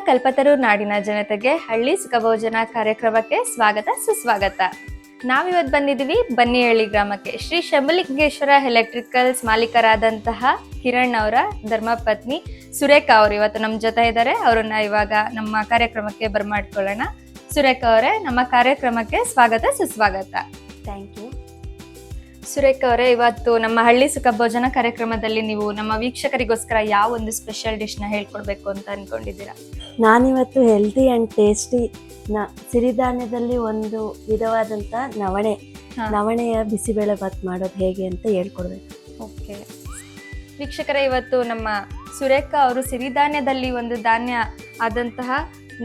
ಕಲ್ಪತರು ನಾಡಿನ ಜನತೆಗೆ ಹಳ್ಳಿ ಸುಖಭೋಜನ ಕಾರ್ಯಕ್ರಮಕ್ಕೆ ಸ್ವಾಗತ ಸುಸ್ವಾಗತ. ನಾವಿವತ್ತು ಬಂದಿದ್ದೀವಿ ಬನ್ನಿಹಳ್ಳಿ ಗ್ರಾಮಕ್ಕೆ. ಶ್ರೀ ಶಂಭುಲಿಂಗೇಶ್ವರ ಎಲೆಕ್ಟ್ರಿಕಲ್ಸ್ ಮಾಲೀಕರಾದಂತಹ ಕಿರಣ್ ಅವರ ಧರ್ಮಪತ್ನಿ ಸುರೇಖಾ ಅವರು ಇವತ್ತು ನಮ್ಮ ಜೊತೆ ಇದ್ದಾರೆ. ಅವರನ್ನ ಇವಾಗ ನಮ್ಮ ಕಾರ್ಯಕ್ರಮಕ್ಕೆ ಬರ್ಮಾಡ್ಕೊಳ್ಳೋಣ. ಸುರೇಖಾ ಅವರೇ, ನಮ್ಮ ಕಾರ್ಯಕ್ರಮಕ್ಕೆ ಸ್ವಾಗತ ಸುಸ್ವಾಗತ. Thank you. ಸುರೇಖಾ ಅವರೇ, ಇವತ್ತು ನಮ್ಮ ಹಳ್ಳಿ ಸುಖ ಭೋಜನ ಕಾರ್ಯಕ್ರಮದಲ್ಲಿ ನೀವು ನಮ್ಮ ವೀಕ್ಷಕರಿಗೋಸ್ಕರ ಯಾವ ಒಂದು ಸ್ಪೆಷಲ್ ಡಿಶ್ ನ ಹೇಳ್ಕೊಡ್ಬೇಕು ಅಂತ ಅನ್ಕೊಂಡಿದ್ದೀರಾ? ನಾನಿವತ್ತು ಹೆಲ್ದಿ ಅಂಡ್ ಟೇಸ್ಟಿ ಸಿರಿಧಾನ್ಯದಲ್ಲಿ ಒಂದು ವಿಧವಾದಂತ ನವಣೆಯ ಬಿಸಿಬೇಳೆ ಬಾತ್ ಮಾಡೋದು ಹೇಗೆ ಅಂತ ಹೇಳ್ಕೊಡ್ಬೇಕು. ಓಕೆ ವೀಕ್ಷಕರೇ, ಇವತ್ತು ನಮ್ಮ ಸುರೇಖಾ ಅವರು ಸಿರಿಧಾನ್ಯದಲ್ಲಿ ಒಂದು ಧಾನ್ಯ ಆದಂತಹ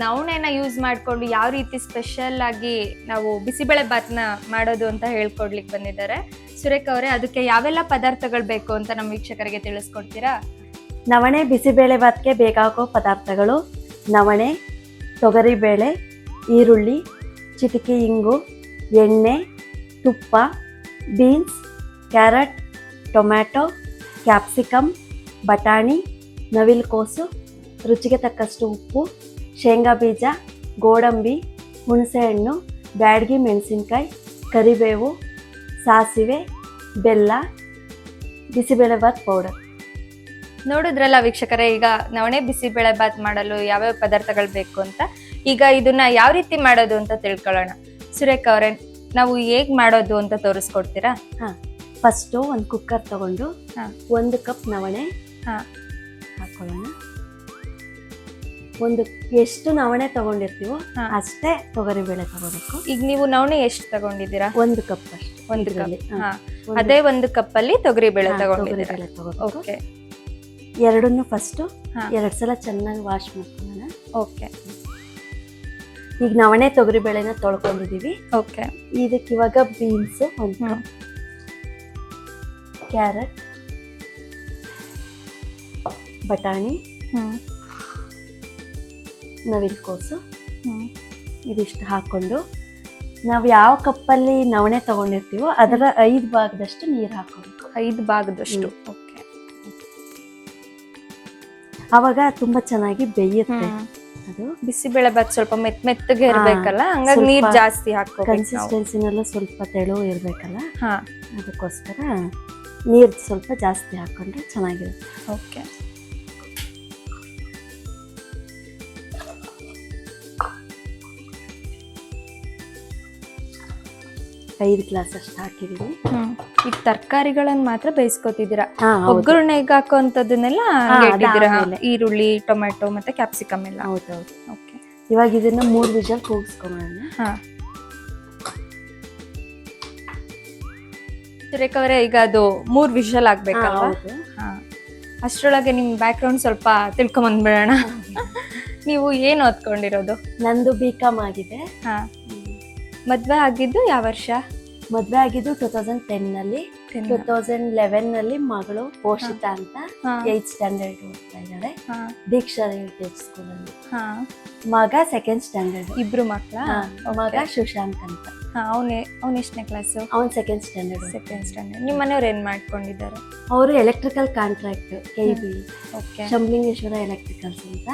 ನವಣೆನ ಯೂಸ್ ಮಾಡಿಕೊಂಡು ಯಾವ ರೀತಿ ಸ್ಪೆಷಲ್ ಆಗಿ ನಾವು ಬಿಸಿಬೇಳೆ ಬಾತ್ನ ಮಾಡೋದು ಅಂತ ಹೇಳ್ಕೊಡ್ಲಿಕ್ಕೆ ಬಂದಿದ್ದಾರೆ. ಸುರೇಖಾ ಅವರೇ, ಅದಕ್ಕೆ ಯಾವೆಲ್ಲ ಪದಾರ್ಥಗಳು ಬೇಕು ಅಂತ ನಮ್ಮ ವೀಕ್ಷಕರಿಗೆ ತಿಳಿಸ್ಕೊಡ್ತೀರಾ? ನವಣೆ ಬಿಸಿಬೇಳೆ ಬಾತ್ಗೆ ಬೇಕಾಗೋ ಪದಾರ್ಥಗಳು: ನವಣೆ, ತೊಗರಿಬೇಳೆ, ಈರುಳ್ಳಿ, ಚಿಟಿಕೆ ಇಂಗು, ಎಣ್ಣೆ, ತುಪ್ಪ, ಬೀನ್ಸ್, ಕ್ಯಾರೆಟ್, ಟೊಮ್ಯಾಟೊ, ಕ್ಯಾಪ್ಸಿಕಮ್, ಬಟಾಣಿ, ನವಿಲುಕೋಸು, ರುಚಿಗೆ ತಕ್ಕಷ್ಟು ಉಪ್ಪು, ಶೇಂಗಾ ಬೀಜ, ಗೋಡಂಬಿ, ಹುಣಸೆಹಣ್ಣು, ಬ್ಯಾಡಗಿ ಮೆಣಸಿನ್ಕಾಯಿ, ಕರಿಬೇವು, ಸಾಸಿವೆ, ಬೆಲ್ಲ, ಬಿಸಿಬೇಳೆ ಬಾತ್ ಪೌಡರ್. ನೋಡಿದ್ರಲ್ಲ ವೀಕ್ಷಕರೇ, ಈಗ ನವಣೆ ಬಿಸಿಬೇಳೆ ಬಾತ್ ಮಾಡಲು ಯಾವ್ಯಾವ ಪದಾರ್ಥಗಳು ಬೇಕು ಅಂತ. ಈಗ ಇದನ್ನ ಯಾವ ರೀತಿ ಮಾಡೋದು ಅಂತ ತಿಳ್ಕೊಳ್ಳೋಣ. ಸುರೇಖಾ ಅವರೇ, ನಾವು ಹೇಗ್ ಮಾಡೋದು ಅಂತ ತೋರಿಸ್ಕೊಡ್ತೀರಾ? ಫಸ್ಟು ಒಂದು ಕುಕ್ಕರ್ ತಗೊಂಡು 1 ಕಪ್ ನವಣೆ ಹಾಕೊಳ್ಳೋಣ. ಎಷ್ಟು ನವಣೆ ತಗೊಂಡಿರ್ತೀವೋ ಅಷ್ಟೇ ತೊಗರಿಬೇಳೆ ತಗೋಬೇಕು. ಈಗ ನೀವು ನವಣೆ ಎಷ್ಟು ತಗೊಂಡಿದ್ದೀರಾ? 1 ಕಪ್ ಅಷ್ಟು. 1 ಕಪ್. ಅದೇ 1 ಕಪ್ ಅಲ್ಲಿ ತೊಗರಿಬೇಳೆ ತಗೊಂಡಿದ್ದೀರಾ? ಓಕೆ. ಎರಡನ್ನು ಫಸ್ಟ್ 2 ಸಲ ಚೆನ್ನಾಗಿ ವಾಶ್ ಮಾಡ್ಕೊಳ್ಳೋಣ. ಓಕೆ. ಈಗ ನವಣೆ ತೊಗರಿಬೇಳೆನ ತೊಳ್ಕೊಂಡಿದೀವಿ. ಓಕೆ. ಇದಕ್ಕೆ ಇವಾಗ ಬೀನ್ಸ್ 1 ಕಪ್, ಕ್ಯಾರೆಟ್, ಬಟಾಣಿ, ನವಿಲುಕೋಸು ಇದಿಷ್ಟು ಹಾಕೊಂಡು ನಾವು ಯಾವ ಕಪ್ಪಲ್ಲಿ ನವಣೆ ತಗೊಂಡಿರ್ತೀವೋ ಅದರ 5 ಭಾಗದಷ್ಟು ನೀರು ಹಾಕೋಬೇಕು. 5 ಭಾಗದಷ್ಟು. ಓಕೆ. ಅವಾಗ ತುಂಬಾ ಚೆನ್ನಾಗಿ ಬೇಯುತ್ತೆ. ಅದು ಬಿಸಿಬೇಳೆ ಬಾತ್ ಸ್ವಲ್ಪ ಮೆತ್ತಗೆ ಇರ್ಬೇಕಲ್ಲ, ಹಂಗಾಗಿ ನೀರ್ ಜಾಸ್ತಿ ಹಾಕೋಬೇಕು. ಕನ್ಸಿಸ್ಟೆನ್ಸಿನಲ್ಲೂ ಸ್ವಲ್ಪ ತೆಳು ಇರ್ಬೇಕಲ್ಲ, ಅದಕ್ಕೋಸ್ಕರ ನೀರು ಸ್ವಲ್ಪ ಜಾಸ್ತಿ ಹಾಕೊಂಡ್ರೆ ಚೆನ್ನಾಗಿರುತ್ತೆ. ಓಕೆ. ಐದು ಗ್ಲಾಸ್ ಅಷ್ಟು ಹಾಕಿದೀವಿ. ಈಗ ತರಕಾರಿಗಳನ್ನ ಮಾತ್ರ ಬೇಯಿಸ್ಕೊತಿದ್ದೀರಾ? ಒಗ್ಗರಣೆಗೆ ಹಾಕೋಂಥದ್ದನ್ನೆಲ್ಲ ಈರುಳ್ಳಿ, ಟೊಮೆಟೊ ಮತ್ತೆ ಕ್ಯಾಪ್ಸಿಕಮ್ ಎಲ್ಲ? ಹೌದೌದು. ಓಕೆ. ಇವಾಗ ಇದನ್ನ 3 ವಿಷಲ್ ಕೂಗಿಸ್ಕೊಳ್ಳೋಣ. ಸುರೇಖಾ ಅವರೇ, ಈಗ ಅದು 3 ವಿಷಲ್ ಆಗ್ಬೇಕಲ್ವಾ? ಅಷ್ಟರೊಳಗೆ ನಿಮ್ ಬ್ಯಾಕ್ ಗ್ರೌಂಡ್ ಸ್ವಲ್ಪ ತಿಳ್ಕೊಂಬಂದ್ಬಿಡೋಣ. ನೀವು ಏನ್ ಓದ್ಕೊಂಡಿರೋದು? ನಂದು BCom ಆಗಿದೆ. ಮದ್ವೆ ಆಗಿದ್ದು ಯಾವ ವರ್ಷ? ಮದ್ವೆ ಆಗಿದ್ದು 2010 ನಲ್ಲಿ. 2011 ನಲ್ಲಿ ಮಗಳು ಪೋಷಿತಾ ಅಂತ 8th ಸ್ಟ್ಯಾಂಡರ್ಡ್ ಓದ್ತಾ ಇದ್ದಾಳೆ, ದೀಕ್ಷಾ ಹೆರಿಟೇಜ್ ಸ್ಕೂಲ್ ಅಲ್ಲಿ. ಮಗ 2nd ಸ್ಟ್ಯಾಂಡರ್ಡ್. ಇಬ್ರು ಮಕ್ಕಳ? ಮಗ ಶಶಾಂಕ್ ಅಂತ. ಅವ್ನ ಎಷ್ಟನೇ ಕ್ಲಾಸು? ಅವ್ನು 2nd ಸ್ಟ್ಯಾಂಡರ್ಡ್. ನಿಮ್ಮ ಮನೆಯವ್ರು ಏನ್ ಮಾಡ್ಕೊಂಡಿದ್ದಾರೆ? ಅವರು electrical contract, KB Shambhulingeshwara electricals ಅಂತ.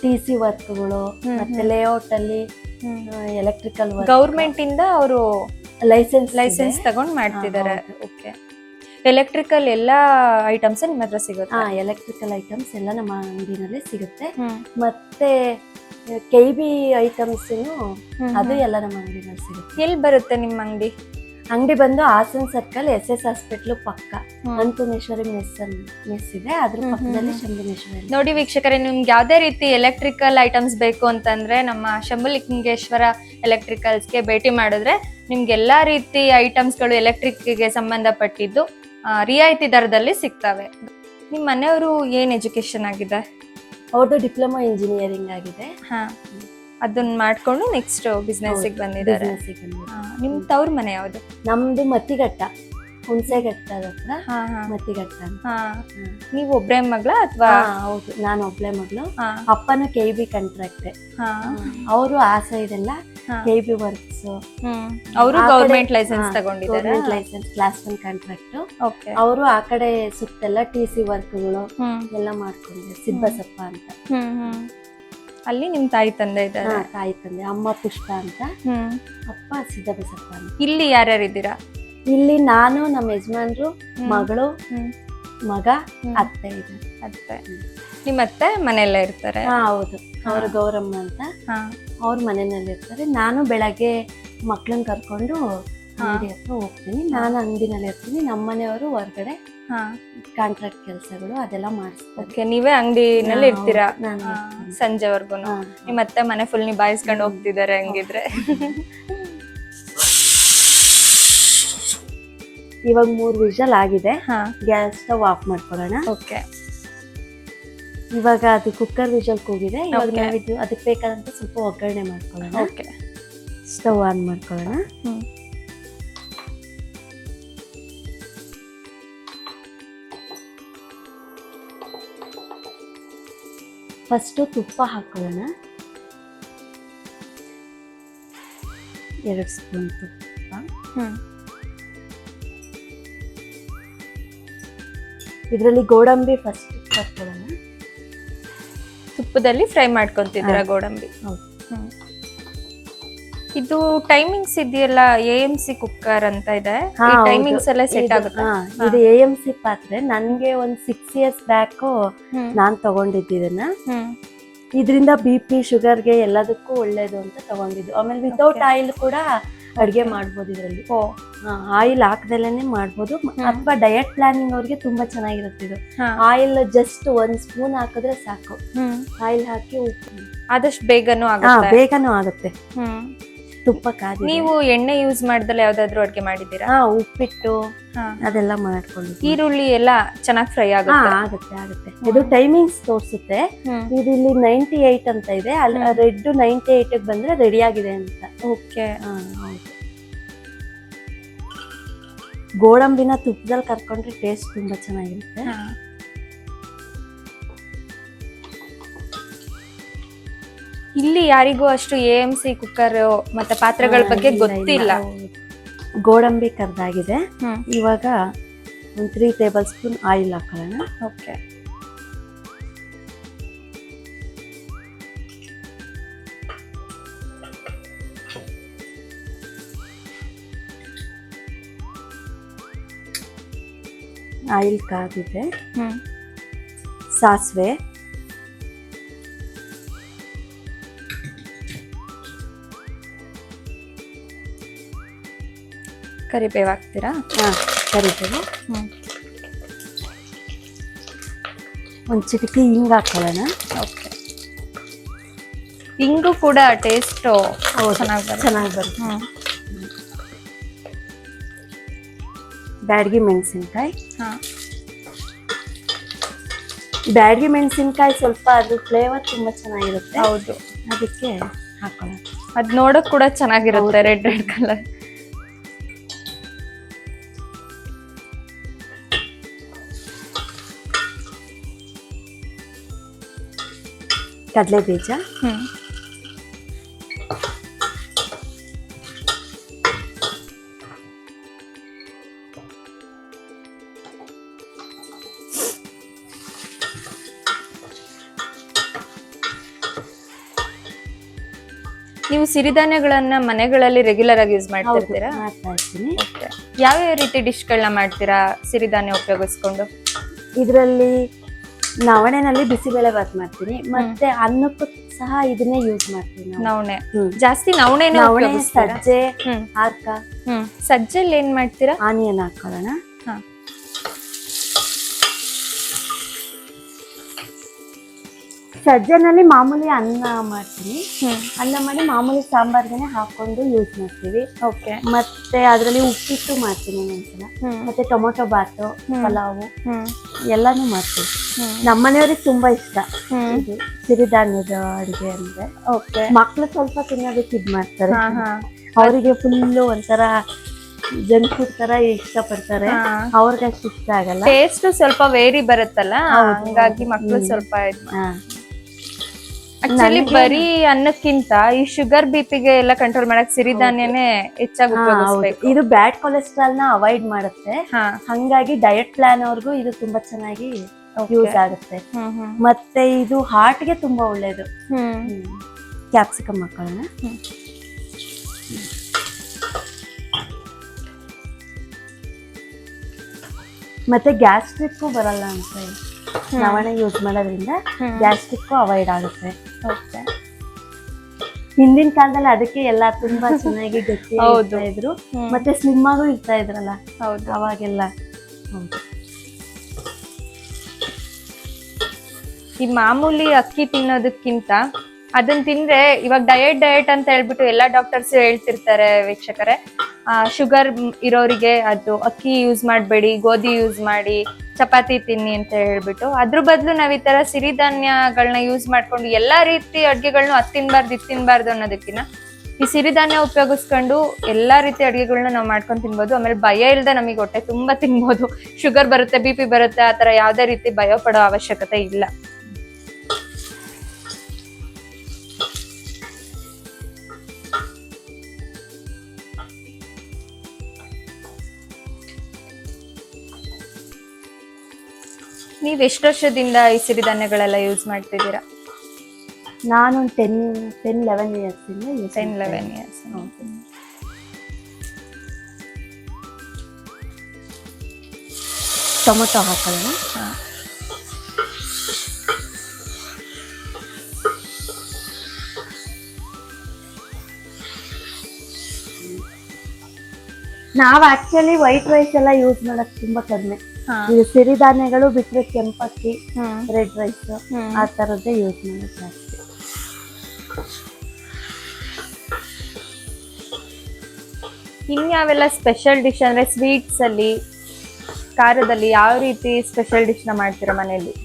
TC ವರ್ಕ್ಗಳು ಮತ್ತೆ ಲೇಔಟ್ ಅಲ್ಲಿ ಎಲೆಕ್ಟ್ರಿಕಲ್ ವರ್ಕ್. ಗೌರ್ಮೆಂಟ್ ಇಂದ ಅವರು ಲೈಸೆನ್ಸ್ ತಗೊಂಡ್ ಮಾಡ್ತಿದ್ದಾರೆ. ಓಕೆ. ಎಲೆಕ್ಟ್ರಿಕಲ್ ಎಲ್ಲಾ ಐಟಮ್ಸ್ ನಿಮ್ಮ ಹತ್ರ ಸಿಗುತ್ತೆ? ಎಲೆಕ್ಟ್ರಿಕಲ್ ಐಟಮ್ಸ್ ಎಲ್ಲ ನಮ್ಮ ಅಂಗಡಿನಲ್ಲೇ ಸಿಗುತ್ತೆ. ಮತ್ತೆ KB ಐಟಮ್ಸ್ ಅದು ಎಲ್ಲ ನಮ್ಮ ಅಂಗಡಿನಲ್ಲಿ ಸಿಗುತ್ತೆ. ಎಲ್ಲಿ ಬರುತ್ತೆ ನಿಮ್ಮ ಅಂಗಡಿ? ಅಂಗಡಿ ಬಂದು ಹಾಸನ್ ಸರ್ಕಲ್ SS ಹಾಸ್ಪಿಟ್ಲು ಪಕ್ಕ ಅನ್ನಪೂರ್ಣೇಶ್ವರಿ ಮೆಸ್ ಇದೆ, ಅದ್ರ ಪಕ್ಕದಲ್ಲಿ ಶಂಭುಲಿಂಗೇಶ್ವರ. ನೋಡಿ ವೀಕ್ಷಕರೇ, ನಿಮ್ಗೆ ಯಾವ್ದೇ ರೀತಿ ಎಲೆಕ್ಟ್ರಿಕಲ್ ಐಟಮ್ಸ್ ಬೇಕು ಅಂತಂದ್ರೆ ನಮ್ಮ ಶಂಭುಲಿಂಗೇಶ್ವರ ಎಲೆಕ್ಟ್ರಿಕಲ್ಸ್ಗೆ ಭೇಟಿ ಮಾಡಿದ್ರೆ ನಿಮ್ಗೆ ಎಲ್ಲಾ ರೀತಿ ಐಟಮ್ಸ್ಗಳು ಎಲೆಕ್ಟ್ರಿಕ್ಗೆ ಸಂಬಂಧಪಟ್ಟಿದ್ದು ರಿಯಾಯಿತಿ ದರದಲ್ಲಿ ಸಿಗ್ತವೆ. ನಿಮ್ ಮನೆಯವರು ಏನ್ ಎಜುಕೇಶನ್ ಆಗಿದೆ? ಅವ್ರದ್ದು ಡಿಪ್ಲೊಮಾ ಇಂಜಿನಿಯರಿಂಗ್ ಆಗಿದೆ. ಅದನ್ನ ಮಾಡ್ಕೊಂಡು ನೆಕ್ಸ್ಟ್ ಬಿಸ್ನೆಸ್ ಬಂದಿದ್ದಾರೆ. ನಿಮ್ ತವ್ರ ಮನೆ ಯಾವ್ದು? ನಮ್ದು ಮತ್ತಿಘಟ್ಟ, ಹುಣಸೆಘಟ್ಟದ ಹತ್ರ ಮತ್ತಿಘಟ್ಟ. ನೀವು ಒಬ್ರೇ ಮಗಳ ಅಥವಾ? ಹೌದು, ನಾನು ಒಬ್ಳೆ ಮಗಳು. ಅಪ್ಪನ KB ಕಾಂಟ್ರಾಕ್ಟ್. ಅವರು ಆ ಸೈಡ್ ಎಲ್ಲ KB ವರ್ಕ್ಸ್. ಅವರು ಗವರ್ನಮೆಂಟ್ ಲೈಸೆನ್ಸ್ ತಗೊಂಡಿದ್ದಾರೆ. Licence class 1 contract. ಅವರು ಆ ಕಡೆ ಸುತ್ತೆಲ್ಲ TC ವರ್ಕ್ಗಳು ಎಲ್ಲ ಮಾಡ್ಕೊಂಡಿದ್ದಾರೆ. ಸಿಬ್ಬಸಪ್ಪ ಅಂತ. ಅಲ್ಲಿ ನಿಮ್ ತಾಯಿ ತಂದೆ ಇದ್ದಾರೆ. ತಾಯಿ ತಂದೆ, ಅಮ್ಮ ಪುಷ್ಪ ಅಂತ, ಹ್ಮ್. ಅಪ್ಪ ಸಿದ್ದಬಸಪ್ಪ ಅಂತ. ಇಲ್ಲಿ ಯಾರ್ಯಾರು ಇದ್ದೀರಾ? ಇಲ್ಲಿ ನಾನು, ನಮ್ಮ ಯಜಮಾನ್ರು, ಮಗಳು, ಹ್ಮ್. ಮಗ, ಅತ್ತೆ ಇದೆ. ಅತ್ತೆ. ನಿಮ್ಮ ಅತ್ತೆ ಮನೆಯಲ್ಲೇ ಇರ್ತಾರೆ? ಹೌದು, ಅವರು ಗೌರಮ್ಮ ಅಂತ, ಅವ್ರ ಮನೆಯಲ್ಲಿ ಇರ್ತಾರೆ. ನಾನು ಬೆಳಗ್ಗೆ ಮಕ್ಳನ್ನ ಕರ್ಕೊಂಡು ಅಂಗಡಿ ಹತ್ರ ಹೋಗ್ತೀನಿ. ನಾನು ಅಂಗಡಿನಲ್ಲಿ ಇರ್ತೀನಿ. ನಮ್ಮ ಮನೆಯವರು ಹೊರಗಡೆ ಕಾಂಟ್ರಾಕ್ಟ್ ಕೆಲಸಗಳು ಅದೆಲ್ಲ ಮಾಡಿಸ್ತಾರೆ. ನೀವೇ ಅಂಗಡಿನಲ್ಲಿ ಇರ್ತೀರಾ ಸಂಜೆವರೆಗೂ? ನಿಮ್ಮ ಅತ್ತೆ ಮನೆ ಫುಲ್ ನಿಭಾಯಿಸ್ಕೊಂಡು ಹೋಗ್ತಿದ್ದಾರೆ ಹಂಗಿದ್ರೆ. ಇವಾಗ 3 ವಿಷಲ್ ಆಗಿದೆ. ಗ್ಯಾಸ್ ಸ್ಟವ್ ಆಫ್ ಮಾಡ್ಕೊಳ್ಳೋಣ. ಓಕೆ. ಇವಾಗ ಅದು ಕುಕ್ಕರ್ ವಿಷಲ್ ಕೂಗಿದೆ. ಇವಾಗ ನಾವಿದು ಅದಕ್ಕೆ ಬೇಕಾದಂತ ಸ್ವಲ್ಪ ಒಗ್ಗರಣೆ ಮಾಡ್ಕೊಳ್ಳೋಣ. ಓಕೆ. ಸ್ಟವ್ ಆನ್ ಮಾಡ್ಕೊಳ್ಳೋಣ. ಫಸ್ಟು ತುಪ್ಪ ಹಾಕೊಳ್ಳೋಣ. 2 ಸ್ಪೂನ್ ತುಪ್ಪ. ಇದರಲ್ಲಿ ಗೋಡಂಬಿ ಫಸ್ಟ್ ಹಾಕೊಳ್ಳೋಣ. ತುಪ್ಪದಲ್ಲಿ ಫ್ರೈ ಮಾಡ್ಕೊಂತಿದ್ದೀರಾ ಗೋಡಂಬಿ? ಇದು ಟೈಮಿಂಗ್ಸ್ ಇದೆಯಲ್ಲ, AMC ಕುಕ್ಕರ್ ಅಂತ ಇದೆ. ಟೈಮಿಂಗ್ಸ್ ಎಲ್ಲ ಸೆಟ್ ಆಗುತ್ತೆ? ಇದು AMC ಪಾತ್ರೆ. ನನ್ಗೆ ಒಂದ್ 6 ಇಯರ್ಸ್ ಬ್ಯಾಕ್ ನಾನ್ ತಗೊಂಡಿದ್ದನ್ನ. ಇದರಿಂದ BP ಶುಗರ್ಗೆ ಎಲ್ಲದಕ್ಕೂ ಒಳ್ಳೇದು ಅಂತ ತಗೊಂಡಿದ್ದು. ಆಮೇಲೆ ವಿತೌಟ್ ಆಯಿಲ್ ಕೂಡ ಅಡ್ಗೆ ಮಾಡ್ಬೋದು ಇದರಲ್ಲಿ. ಆಯಿಲ್ ಹಾಕದಲ್ಲೇನೆ ಮಾಡ್ಬೋದು. ಅಥವಾ ಡಯಟ್ ಪ್ಲಾನಿಂಗ್ ಅವ್ರಿಗೆ ತುಂಬಾ ಚೆನ್ನಾಗಿರುತ್ತೆ ಇದು. ಆಯಿಲ್ ಜಸ್ಟ್ 1 ಸ್ಪೂನ್ ಹಾಕಿದ್ರೆ ಸಾಕು. ಆಯಿಲ್ ಹಾಕಿ ಉಪ್ಪು, ಆದಷ್ಟು ಬೇಗನೂ ಆಗುತ್ತೆ. ತುಪ್ಪ ಕಾದಿ. ನೀವು ಎಣ್ಣೆ ಯೂಸ್ ಮಾಡ್ದಲ್ಲ ಯಾವ್ದಾದ್ರು ಅಡ್ಗೆ ಮಾಡಿದ್ದೀರಾ? ಉಪ್ಪಿಟ್ಟು ಅದೆಲ್ಲ ಮಾಡ್ಕೊಂಡು. ಈರುಳ್ಳಿ ಎಲ್ಲ ಚೆನ್ನಾಗಿ ಫ್ರೈ ಆಗುತ್ತೆ. ಇದು ಟೈಮಿಂಗ್ಸ್ ತೋರಿಸುತ್ತೆ. ಇದು ಇಲ್ಲಿ 98 ಅಂತ ಇದೆ. ಅಲ್ಲಿ ರೆಡ್ 98 ಬಂದ್ರೆ ರೆಡಿ ಆಗಿದೆ ಅಂತ. ಓಕೆ. ಹೌದು. ಗೋಡಂಬಿನ ತುಪ್ಪದಲ್ಲಿ ಕರ್ಕೊಂಡ್ರೆ ಟೇಸ್ಟ್ ತುಂಬಾ ಚೆನ್ನಾಗಿರುತ್ತೆ. ಇಲ್ಲಿ ಯಾರಿಗೂ ಅಷ್ಟು AMC ಕುಕ್ಕರ್ ಮತ್ತೆ ಪಾತ್ರೆಗಳ ಬಗ್ಗೆ ಗೊತ್ತಿಲ್ಲ. ಗೋಡಂಬಿ ಕರ್ದಾಗಿದೆ. ಇವಾಗ ಒಂದು 3 ಟೇಬಲ್ ಸ್ಪೂನ್ ಆಯಿಲ್ ಹಾಕೊಳ್ಳೋಣ. ಓಕೆ. ಆಯಿಲ್ ಕಾದಿದೆ. ಸಾಸಿವೆ, ಕರಿಬೇವು ಹಾಕ್ತೀರಾ? ಕರಿಬೇವು, ಒಂದು ಚಿಟಿಕೆ ಹಿಂಗ್ ಹಾಕೊಳ್ಳೋಣ. ಓಕೆ. ಹಿಂಗು ಕೂಡ ಟೇಸ್ಟ್ ಚೆನ್ನಾಗಿ ಬರುತ್ತೆ. ಬ್ಯಾಡಗಿ ಮೆಣಸಿನ್ಕಾಯಿ. ಬ್ಯಾಡಗಿ ಮೆಣಸಿನ್ಕಾಯಿ ಸ್ವಲ್ಪ ಅದ್ರ ಫ್ಲೇವರ್ ತುಂಬಾ ಚೆನ್ನಾಗಿರುತ್ತೆ. ಹೌದು, ಅದಕ್ಕೆ ಹಾಕೋಣ. ಅದ್ ನೋಡಕ್ ಕೂಡ ಚೆನ್ನಾಗಿರುತ್ತೆ, ರೆಡ್ ಕಲರ್. ಕಡಲೆ ಬೀಜ, ನೀವು ಸಿರಿಧಾನ್ಯಗಳನ್ನ ಮನೆಗಳಲ್ಲಿ ರೆಗ್ಯುಲರ್ ಆಗಿ ಯೂಸ್ ಮಾಡ್ತಿರ್ತೀರಾ? ಮಾಡ್ತಾ ಇರ್ತೀನಿ. ಯಾವ್ಯಾವ ರೀತಿ ಡಿಶ್ಗಳನ್ನ ಮಾಡ್ತೀರಾ ಸಿರಿಧಾನ್ಯ ಉಪಯೋಗಿಸ್ಕೊಂಡು? ಇದರಲ್ಲಿ ನವಣೆನಲ್ಲಿ ಬಿಸಿಬೇಳೆ ಬಾತ್ ಮಾಡ್ತೀನಿ. ಮತ್ತೆ ಅನ್ನಕ್ಕೂ ಸಹ ಇದನ್ನೇ ಯೂಸ್ ಮಾಡ್ತೀನಿ. ನವಣೆ ಜಾಸ್ತಿ ನವಣೆನೇ ಉಪಯೋಗಿಸ್ತೀರಾ? ಸಜ್ಜೆ, ಹಾರ್ಕ. ಸಜ್ಜೆಲ್ಲಿ ಏನ್ ಮಾಡ್ತೀರಾ? ಆನಿಯನ್ ಹಾಕೊಳ್ಳೋಣ. ಸಜ್ಜೆನಲ್ಲಿ ಮಾಮೂಲಿ ಅನ್ನ ಮಾಡ್ತೀನಿ. ಅನ್ನ ಮಾಡಿ ಮಾಮೂಲಿ ಸಾಂಬಾರ್ಗೆನೆ ಹಾಕೊಂಡು ಯೂಸ್ ಮಾಡ್ತೀವಿ. ಓಕೆ. ಮತ್ತೆ ಅದರಲ್ಲಿ ಉಪ್ಪಿಟ್ಟು ಮಾಡ್ತೀನಿ ಒಂದ್ಸಲ. ಮತ್ತೆ ಟೊಮೊಟೊ ಬಾತು, ಪಲಾವು ಎಲ್ಲಾನು ಮಾಡ್ತೀವಿ. ನಮ್ಮನೆಯವ್ರಿಗೆ ತುಂಬಾ ಇಷ್ಟ ಇದು ಸಿರಿಧಾನ್ಯದ ಅಡಿಗೆ ಅಂದ್ರೆ. ಓಕೆ. ಮಕ್ಳು ಸ್ವಲ್ಪ ತಿನ್ನೋದಕ್ಕೆ ಇದ್ ಮಾಡ್ತಾರೆ. ಅವರಿಗೆ ಫುಲ್ಲು ಒಂಥರ ಜಂಕ್ ಫುಡ್ ತರ ಇಷ್ಟಪಡ್ತಾರೆ. ಅವ್ರಿಗೆ ಅಷ್ಟು ಇಷ್ಟ ಆಗಲ್ಲ. ಟೇಸ್ಟ್ ಸ್ವಲ್ಪ ವೇರಿ ಬರುತ್ತಲ್ಲ, ಹಂಗಾಗಿ ಮಕ್ಳು ಸ್ವಲ್ಪ ಆಕ್ಚುಲಿ ಬರೀ ಅನ್ನಕ್ಕಿಂತ ಈ ಶುಗರ್ ಬಿಪಿಗೆ ಎಲ್ಲ ಕಂಟ್ರೋಲ್ ಮಾಡಕ್ ಸಿರಿಧಾನ್ಯನೇ ಹೆಚ್ಚಾಗಿ ಉಪಯೋಗಿಸ್ಬೇಕು. ಇದು ಬ್ಯಾಡ್ ಕೊಲೆಸ್ಟ್ರಾಲ್ ನ ಅವಾಯ್ಡ್ ಮಾಡುತ್ತೆ. ಹಂಗಾಗಿ ಡಯಟ್ ಪ್ಲಾನ್ ಅವ್ರಿಗೂ ಇದು ತುಂಬಾ ಚೆನ್ನಾಗಿ ಯೂಸ್ ಆಗುತ್ತೆ. ಮತ್ತೆ ಇದು ಹಾರ್ಟ್ಗೆ ತುಂಬಾ ಒಳ್ಳೇದು. ಕ್ಯಾಪ್ಸಿಕಮ್ ಹಾಕೊಳ್ಳೋಣ. ಮತ್ತೆ ಗ್ಯಾಸ್ಟ್ರಿಕ್ ಬರಲ್ಲ ಅಂತ ನವಣೆ ಯೂಸ್ ಮಾಡೋದ್ರಿಂದ ಗ್ಯಾಸ್ಟ್ರಿಕ್ ಅವಾಯ್ಡ್ ಆಗುತ್ತೆ. ಹಿಂದಿನ ಕಾಲದಲ್ಲಿ ಅದಕ್ಕೆ ಎಲ್ಲ ತುಂಬಾ ಚೆನ್ನಾಗಿ ಗಟ್ಟಿ ಇರ್ತಾ ಇದ್ರು, ಮತ್ತೆ ಸ್ಲಿಮ್ ಆಗು ಇರ್ತಾ ಇದ್ರಲ್ಲ ಅವಾಗೆಲ್ಲ. ಈ ಮಾಮೂಲಿ ಅಕ್ಕಿ ತಿನ್ನೋದಕ್ಕಿಂತ ಅದನ್ನ ತಿಂದ್ರೆ, ಇವಾಗ ಡಯಟ್ ಅಂತ ಹೇಳ್ಬಿಟ್ಟು ಎಲ್ಲಾ ಡಾಕ್ಟರ್ಸ್ ಹೇಳ್ತಿರ್ತಾರೆ ವೀಕ್ಷಕರೇ, ಶುಗರ್ ಇರೋರಿಗೆ ಅದು ಅಕ್ಕಿ ಯೂಸ್ ಮಾಡಬೇಡಿ, ಗೋಧಿ ಯೂಸ್ ಮಾಡಿ, ಚಪಾತಿ ತಿನ್ನಿ ಅಂತ ಹೇಳ್ಬಿಟ್ಟು. ಅದ್ರ ಬದಲು ನಾವ್ ಈ ತರ ಸಿರಿಧಾನ್ಯಗಳನ್ನ ಯೂಸ್ ಮಾಡ್ಕೊಂಡು ಎಲ್ಲಾ ರೀತಿ ಅಡ್ಗೆಗಳನ್ನ ಅದ್ ತಿನ್ಬಾರ್ದು ಇದ್ ತಿನ್ಬಾರ್ದು ಅನ್ನೋದಕ್ಕಿಂತ ಈ ಸಿರಿಧಾನ್ಯ ಉಪಯೋಗಿಸ್ಕೊಂಡು ಎಲ್ಲಾ ರೀತಿ ಅಡ್ಗೆಗಳನ್ನ ನಾವು ಮಾಡ್ಕೊಂಡು ತಿನ್ಬೋದು. ಆಮೇಲೆ ಭಯ ಇಲ್ಲದೆ ನಮಗೆ ಹೊಟ್ಟೆ ತುಂಬಾ ತಿನ್ಬೋದು. ಶುಗರ್ ಬರುತ್ತೆ, BP ಬರುತ್ತೆ, ಆತರ ಯಾವ್ದೇ ರೀತಿ ಭಯ ಪಡೋ ಅವಶ್ಯಕತೆ ಇಲ್ಲ. ನೀವ್ ಎಷ್ಟು ವರ್ಷದಿಂದ ಈ ಸಿರಿಧಾನ್ಯಗಳೆಲ್ಲ ಯೂಸ್ ಮಾಡ್ತಿದ್ದೀರಾ? ನಾನು 10-11 ಇಯರ್ಸ್ ಇಂದ 10-11 ಇಯರ್ಸ್. ಟೊಮೊಟೊ ಹಾಕೊಳ್ಳೋಣ. ನಾವ್ ಆಕ್ಚುಲಿ ವೈಟ್ ರೈಸ್ ಎಲ್ಲ ಯೂಸ್ ಮಾಡಕ್ ತುಂಬಾ ಕಡಿಮೆ. ಇದು ಸಿರಿಧಾನ್ಯಗಳು ಬಿಟ್ರೆ ಕೆಂಪಕ್ಕಿ, ರೆಡ್ ರೈಸ್ ಆ ತರದ್ದೇ ಯೂಸ್ ಮಾಡೋದು ಜಾಸ್ತಿ. ಇನ್ಯಾವೆಲ್ಲ ಸ್ಪೆಷಲ್ ಡಿಶ್ ಅಂದ್ರೆ ಸ್ವೀಟ್ಸ್ ಅಲ್ಲಿ, ಖಾರದಲ್ಲಿ ಯಾವ ರೀತಿ ಸ್ಪೆಷಲ್ ಡಿಶ್ ನ ಮಾಡ್ತೀರಾ ಮನೆಯಲ್ಲಿ?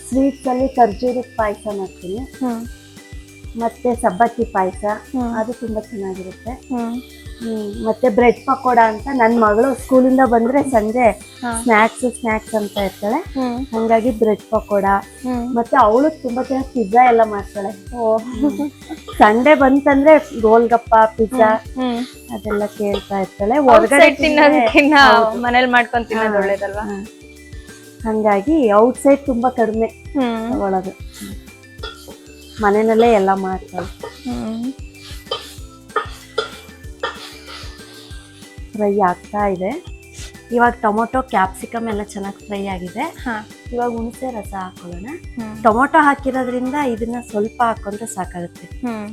ಸ್ವೀಟ್ಸ್ ಅಲ್ಲಿ ಖರ್ಜೂರದ ಪಾಯಸ ಮಾಡ್ತೀನಿ, ಮತ್ತೆ ಸಬ್ಬಕ್ಕಿ ಪಾಯಸ, ಅದು ತುಂಬಾ ಚೆನ್ನಾಗಿರುತ್ತೆ. ಮತ್ತೆ ಬ್ರೆಡ್ ಪಕೋಡ ಅಂತ ನನ್ನ ಮಗಳು ಸ್ಕೂಲಿಂದ ಬಂದ್ರೆ ಸಂಜೆ ಸ್ನಾಕ್ಸ್ ಅಂತ ಇರ್ತಾಳೆ, ಹಂಗಾಗಿ ಬ್ರೆಡ್ ಪಕೋಡ. ಮತ್ತೆ ಅವಳು ತುಂಬಾ ಚೆನ್ನಾಗಿ ಪಿಜ್ಜಾ ಎಲ್ಲ ಮಾಡ್ತಾಳೆ. ಸಂಡೆ ಬಂತಂದ್ರೆ ಗೋಲ್ಗಪ್ಪ, ಪಿಜ್ಜಾ ಅದೆಲ್ಲ ಕೇಳ್ತಾ ಇರ್ತಾಳೆ. ಹೊರಗಡೆ ತಿನ್ನೋದಕ್ಕಿಂತ ಮನೇಲಿ ಮಾಡ್ಕೊಂಡು ತಿನ್ನೋದು ಒಳ್ಳೇದಲ್ವಾ? ಹಂಗಾಗಿ ಔಟ್ ಸೈಡ್ ತುಂಬಾ ಕಡಿಮೆ ತಗೊಳ್ಳೋದು, ಮನೆಯಲ್ಲೇ ಎಲ್ಲ ಮಾಡ್ತಾಳೆ. ಫ್ರೈ ಆಗ್ತಾ ಇದೆ. ಇವಾಗ ಟೊಮೊಟೊ, ಕ್ಯಾಪ್ಸಿಕಮ್ ಎಲ್ಲ ಚೆನ್ನಾಗಿ ಫ್ರೈ ಆಗಿದೆ. ಇವಾಗ ಹುಣಸೆ ರಸ ಹಾಕೊಳ್ಳೋಣ. ಟೊಮೊಟೊ ಹಾಕಿರೋದ್ರಿಂದ ಇದನ್ನ ಸ್ವಲ್ಪ ಹಾಕೊಂಡ್ರೆ ಸಾಕಾಗುತ್ತೆ.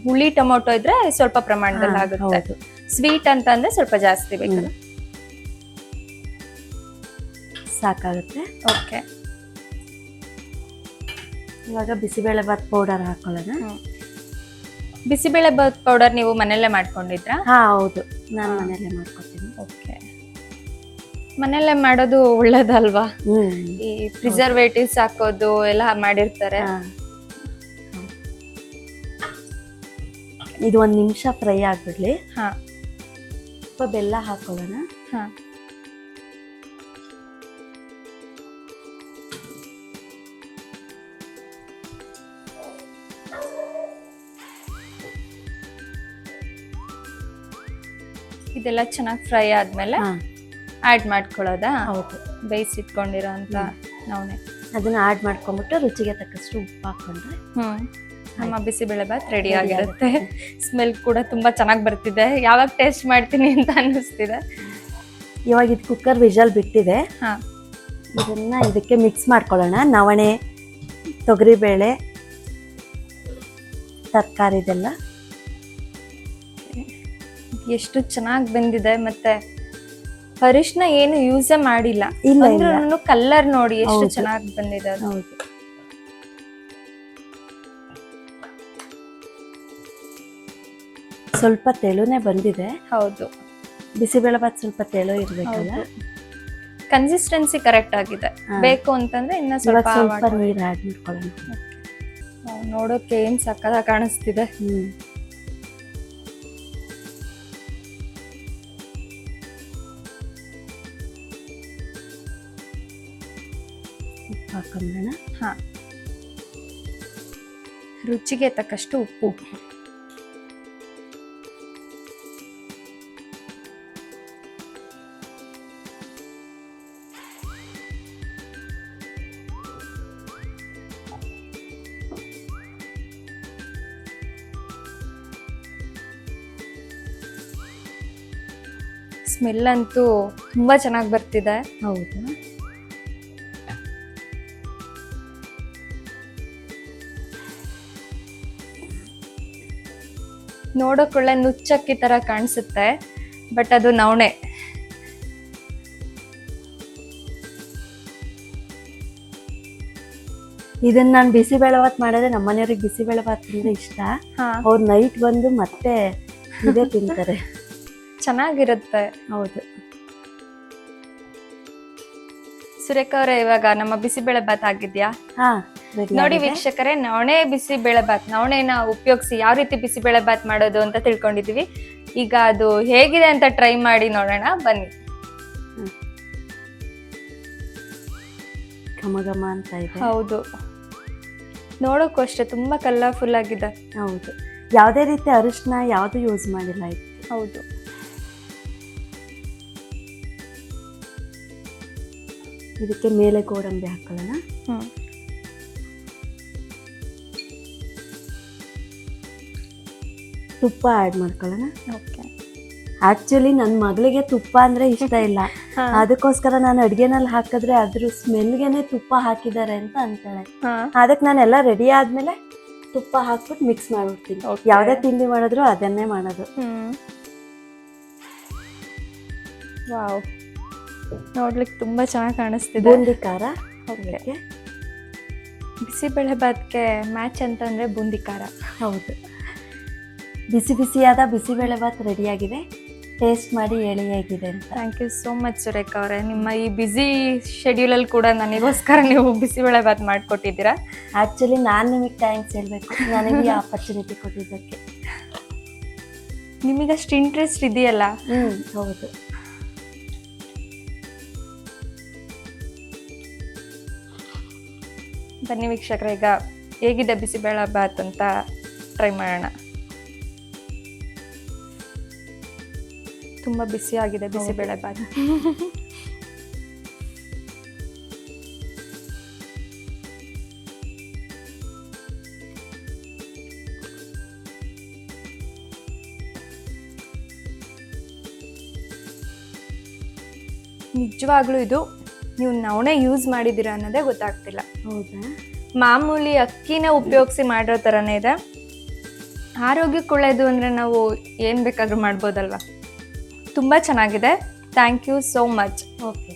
ಹುಳಿ ಟೊಮೊಟೊ ಇದ್ರೆ ಸ್ವಲ್ಪ ಪ್ರಮಾಣದಲ್ಲಿ ಆಗುತ್ತೆ. ಸ್ವೀಟ್ ಅಂತ ಅಂದ್ರೆ ಸ್ವಲ್ಪ ಜಾಸ್ತಿ ಬೇಕಲ್ಲ, ಸಾಕಾಗುತ್ತೆ. ಓಕೆ. ಇವಾಗ ಬಿಸಿಬೇಳೆಬಾತ್ ಪೌಡರ್ ಹಾಕೊಳ್ಳೋಣ. ಬಿಸಿಬೇಳೆಬಾತ್ ಪೌಡರ್ ನೀವು ಮನೆಯಲ್ಲೇ ಮಾಡ್ಕೊಂಡಿದ್ರಾ? ಹೌದು, ನಾನು ಮನೆಯಲ್ಲೇ ಮಾಡ್ಕೊತೀನಿ. ಓಕೆ. ಮನೆಯಲ್ಲೇ ಮಾಡೋದು ಒಳ್ಳೇದಲ್ವಾ? ಈ ಪ್ರಿಸರ್ವೇಟಿವ್ಸ್ ಹಾಕೋದು ಎಲ್ಲ ಮಾಡಿರ್ತಾರೆ. ಇದು 1 ನಿಮಿಷ ಫ್ರೈ ಆಗ್ಬಿಡ್ಲಿ. ಸ್ವಲ್ಪ ಬೆಲ್ಲ ಹಾಕೊಳ್ಳೋಣ. ಇದೆಲ್ಲ ಚೆನ್ನಾಗಿ ಫ್ರೈ ಆದ್ಮೇಲೆ ಆಡ್ ಮಾಡ್ಕೊಳ್ಳೋದಾ? ಹೌದು, ಬೇಯಿಸಿಟ್ಕೊಂಡಿರೋ ಅಂತ ನವಣೆ ಅದನ್ನ ಆಡ್ ಮಾಡ್ಕೊಂಡ್ಬಿಟ್ಟು ರುಚಿಗೆ ತಕ್ಕಷ್ಟು ಉಪ್ಪು ಹಾಕೊಂಡ್ರೆ ನಮ್ಮ ಬಿಸಿಬೇಳೆಬಾತ್ ರೆಡಿ ಆಗಿರುತ್ತೆ. ಸ್ಮೆಲ್ ಕೂಡ ತುಂಬಾ ಚೆನ್ನಾಗಿ ಬರ್ತಿದೆ. ಯಾವಾಗ ಟೇಸ್ಟ್ ಮಾಡ್ತೀನಿ ಅಂತ ಅನ್ನಿಸ್ತಿದೆ. ಇವಾಗ ಇದು ಕುಕ್ಕರ್ ವಿಜಲ್ ಬಿಟ್ಟಿದೆ. ಇದನ್ನ ಇದಕ್ಕೆ ಮಿಕ್ಸ್ ಮಾಡ್ಕೊಳ್ಳೋಣ. ನವಣೆ, ತೊಗರಿಬೇಳೆ, ತರಕಾರಿ ಇದೆಲ್ಲ ಎಷ್ಟು ಚೆನ್ನಾಗಿ ಬಂದಿದೆ. ಮತ್ತೆ ಅರಿಶಿನ ಏನು ಯೂಸ್ ಮಾಡಿಲ್ಲ, ಕಲರ್ ನೋಡಿ ಎಷ್ಟು ಚೆನ್ನಾಗಿ ಬಂದಿದೆ. ಹೌದು, ಸ್ವಲ್ಪ ತೆಳುನೇ ಬಂದಿದೆ. ಹೌದು, ಬಿಸಿಬೇಳೆಬಾತ್ ಸ್ವಲ್ಪ ತೆಳು ಇರ್ಬೇಕಲ್ಲ. ಕನ್ಸಿಸ್ಟೆನ್ಸಿ ಕರೆಕ್ಟ್ ಆಗಿದೆ. ಬೇಕು ಅಂತಂದ್ರೆ ಇನ್ನ ಸ್ವಲ್ಪ ನೀರು ಆಡ್ ಮಾಡ್ಕೊಳ್ಳೋಣ. ನೋಡೋಕೆ ಏನ್ ಸಕ್ಕತ್ತಾಗಿ ಕಾಣಿಸ್ತಿದೆ. ಉಪ್ಪು ಹಾಕೊಂಡೋಣ. ರುಚಿಗೆ ತಕ್ಕಷ್ಟು ಉಪ್ಪು. ಸ್ಮೆಲ್ ಅಂತೂ ತುಂಬಾ ಚೆನ್ನಾಗಿ ಬರ್ತಿದೆ. ಹೌದು. ನೋಡೋಕೊಳ್ಳೆ ನುಚ್ಚಕ್ಕಿ ತರ ಕಾಣಿಸುತ್ತೆ, ಬಟ್ ಅದು ನವಣೆ. ಇದನ್ನ ನಾನು ಬಿಸಿಬೇಳೆಭಾತ್ ಮಾಡಿದ್ರೆ ನಮ್ಮ ಮನೆಯವ್ರಿಗೆ ಬಿಸಿಬೇಳೆಭಾತ್ ಅಂದ್ರೆ ಇಷ್ಟ. ಅವ್ರು ನೈಟ್ ಬಂದು ಮತ್ತೆ ಇದೇ ತಿಂತಾರೆ. ಚೆನ್ನಾಗಿರುತ್ತೆ. ಹೌದು. ಸುರೇಖಾ ಅವರೇ, ಇವಾಗ ನಮ್ಮ ಬಿಸಿಬೇಳೆಭಾತ್ ಆಗಿದ್ಯಾ? ready ನೋಡಿ ಆಗಿದೆ. ವೀಕ್ಷಕರೇ, ನವಣೆ ಬಿಸಿಬೇಳೆಭಾತ್, ನವಣೆನ ಉಪಯೋಗಿಸಿ ಯಾವ ರೀತಿ ಬಿಸಿಬೇಳೆಭಾತ್ ಮಾಡೋದು ಅಂತ ತಿಳ್ಕೊಂಡಿದೀವಿ. ಈಗ ಅದು ಹೇಗಿದೆ ಅಂತ ಟ್ರೈ ಮಾಡಿ ನೋಡೋಣ ಬನ್ನಿ. ಘಮ ಘಮ ಅಂತ ಇದೆ. ಹೌದು, ನೋಡೋಕ್ಕೂ ಅಷ್ಟೇ ತುಂಬಾ ಕಲರ್ಫುಲ್ ಆಗಿದೆ. ಹೌದು, ಯಾವುದೇ ರೀತಿ ಅರಿಶಿನ ಯಾವುದು ಯೂಸ್ ಮಾಡಿಲ್ಲ ಇದು. ಹೌದು. ಇದಕ್ಕೆ ಮೇಲೆ ಗೋಡಂಬಿ ಹಾಕೊಳ್ಳೋಣ. ತುಪ್ಪ ಆ್ಯಡ್ ಮಾಡ್ಕೊಳ್ಳೋಣ. ಓಕೆ. ಆಕ್ಚುಲಿ ನನ್ನ ಮಗಳಿಗೆ ತುಪ್ಪ ಅಂದ್ರೆ ಇಷ್ಟ ಇಲ್ಲ, ಅದಕ್ಕೋಸ್ಕರ ನಾನು ಅಡ್ಗೆನಲ್ಲಿ ಹಾಕಿದ್ರೆ ಅದ್ರ ಸ್ಮೆಲ್ಗೆನೆ ತುಪ್ಪ ಹಾಕಿದ್ದಾರೆ ಅಂತ ಅಂತಾಳೆ. ಅದಕ್ಕೆ ನಾನೆಲ್ಲ ರೆಡಿ ಆದ್ಮೇಲೆ ತುಪ್ಪ ಹಾಕ್ಬಿಟ್ಟು ಮಿಕ್ಸ್ ಮಾಡ್ಬಿಡ್ತೀನಿ. ಯಾವ್ದೇ ತಿಂಡಿ ಮಾಡಿದ್ರು ಅದನ್ನೇ ಮಾಡೋದು. ವಾವ್, ನೋಡ್ಲಿಕ್ಕೆ ತುಂಬಾ ಚೆನ್ನಾಗಿ ಕಾಣಿಸ್ತಿದೆ. ಬೂಂದಿ ಖಾರ. ಬಿಸಿಬೇಳೆಭಾತ್ಗೆ ಮ್ಯಾಚ್ ಅಂತಂದ್ರೆ ಬೂಂದಿ ಖಾರ. ಹೌದು. ಬಿಸಿ ಬಿಸಿಯಾದ ಬಿಸಿಬೇಳೆಭಾತ್ ರೆಡಿಯಾಗಿದೆ. ಟೇಸ್ಟ್ ಮಾಡಿ ಹೇಳಿ ಹೇಗಿದೆ ಅಂತ. Thank you so much Surekha ಅವರೇ. ನಿಮ್ಮ ಈ ಬ್ಯುಸಿ ಶೆಡ್ಯೂಲಲ್ಲಿ ಕೂಡ ನನಗೋಸ್ಕರ ನೀವು ಬಿಸಿಬೇಳೆಭಾತ್ ಮಾಡಿಕೊಟ್ಟಿದ್ದೀರಾ. ಆ್ಯಕ್ಚುಲಿ ನಾನು ನಿಮಗೆ ಥ್ಯಾಂಕ್ಸ್ ಹೇಳಬೇಕು, ನನಗೆ ಈ ಆಪರ್ಚುನಿಟಿ ಕೊಟ್ಟಿದ್ದಕ್ಕೆ. ನಿಮಗಷ್ಟು ಇಂಟ್ರೆಸ್ಟ್ ಇದೆಯಲ್ಲ. ಹೌದು. ಬನ್ನಿ ವೀಕ್ಷಕರೇ, ಈಗ ಹೇಗಿದೆ ಬಿಸಿಬೇಳೆಭಾತ್ ಅಂತ ಟ್ರೈ ಮಾಡೋಣ. ತುಂಬಾ ಬಿಸಿಯಾಗಿದೆ ಬಿಸಿಬೇಳೆಭಾತ್. ನಿಜವಾಗ್ಲೂ ಇದು ನೀವು ನವಣೆ ಯೂಸ್ ಮಾಡಿದ್ದೀರಾ ಅನ್ನೋದೇ ಗೊತ್ತಾಗ್ತಿಲ್ಲ. ಹೌದಾ? ಮಾಮೂಲಿ ಅಕ್ಕಿನ ಉಪಯೋಗಿಸಿ ಮಾಡಿರೋ ಥರನೇ ಇದೆ. ಆರೋಗ್ಯಕ್ಕೆ ಒಳ್ಳೆಯದು ಅಂದರೆ ನಾವು ಏನು ಬೇಕಾದ್ರೂ ಮಾಡ್ಬೋದಲ್ವಾ. ತುಂಬ ಚೆನ್ನಾಗಿದೆ. Thank you so much.